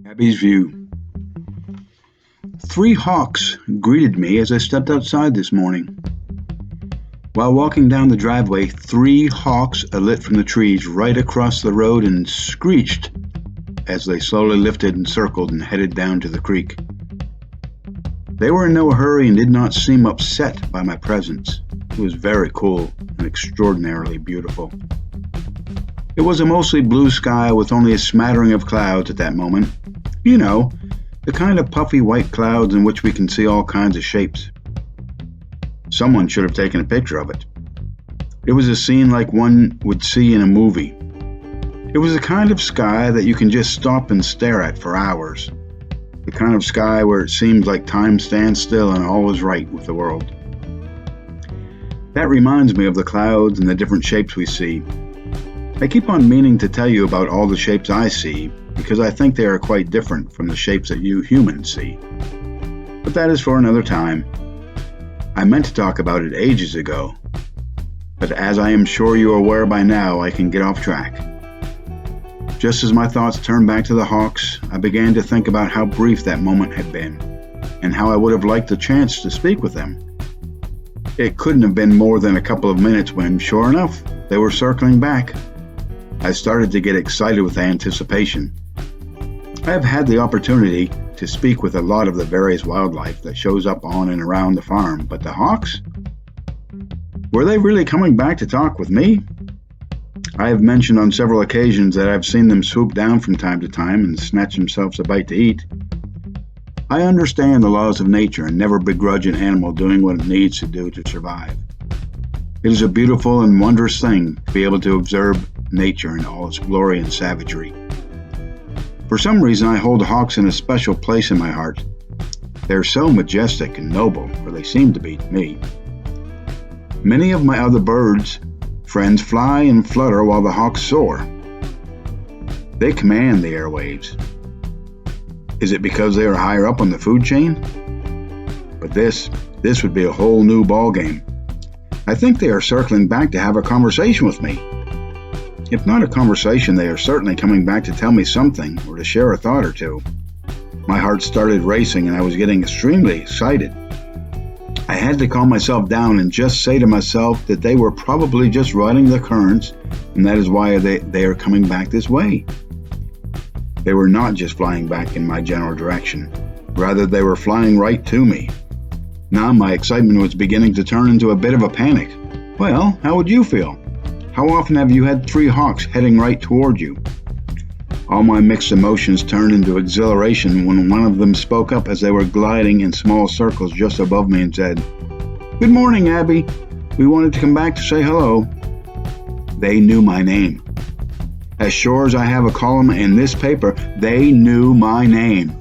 Abby's View. Three hawks greeted me as I stepped outside this morning. While walking down the driveway, three hawks alit from the trees right across the road and screeched as they slowly lifted and circled and headed down to the creek. They were in no hurry and did not seem upset by my presence. It was very cool and extraordinarily beautiful. It was a mostly blue sky with only a smattering of clouds at that moment. You know, the kind of puffy white clouds in which we can see all kinds of shapes. Someone should have taken a picture of it. It was a scene like one would see in a movie. It was the kind of sky that you can just stop and stare at for hours. The kind of sky where it seems like time stands still and all is right with the world. That reminds me of the clouds and the different shapes we see. I keep on meaning to tell you about all the shapes I see because I think they are quite different from the shapes that you humans see. But that is for another time. I meant to talk about it ages ago, but as I am sure you are aware by now, I can get off track. Just as my thoughts turned back to the hawks, I began to think about how brief that moment had been, and how I would have liked the chance to speak with them. It couldn't have been more than a couple of minutes when, sure enough, they were circling back. I started to get excited with anticipation. I have had the opportunity to speak with a lot of the various wildlife that shows up on and around the farm, but the hawks? Were they really coming back to talk with me? I have mentioned on several occasions that I've seen them swoop down from time to time and snatch themselves a bite to eat. I understand the laws of nature and never begrudge an animal doing what it needs to do to survive. It is a beautiful and wondrous thing to be able to observe nature in all its glory and savagery. For some reason, I hold hawks in a special place in my heart. They are so majestic and noble, or they seem to be to me. Many of my other birds friends fly and flutter while the hawks soar. They command the airwaves. Is it because they are higher up on the food chain? But this would be a whole new ballgame. I think they are circling back to have a conversation with me. If not a conversation, they are certainly coming back to tell me something or to share a thought or two. My heart started racing and I was getting extremely excited. I had to calm myself down and just say to myself that they were probably just riding the currents, and that is why they are coming back this way. They were not just flying back in my general direction. Rather, they were flying right to me. Now my excitement was beginning to turn into a bit of a panic. Well, how would you feel? How often have you had three hawks heading right toward you? All my mixed emotions turned into exhilaration when one of them spoke up as they were gliding in small circles just above me and said, "Good morning, Abby. We wanted to come back to say hello." They knew my name. As sure as I have a column in this paper, they knew my name.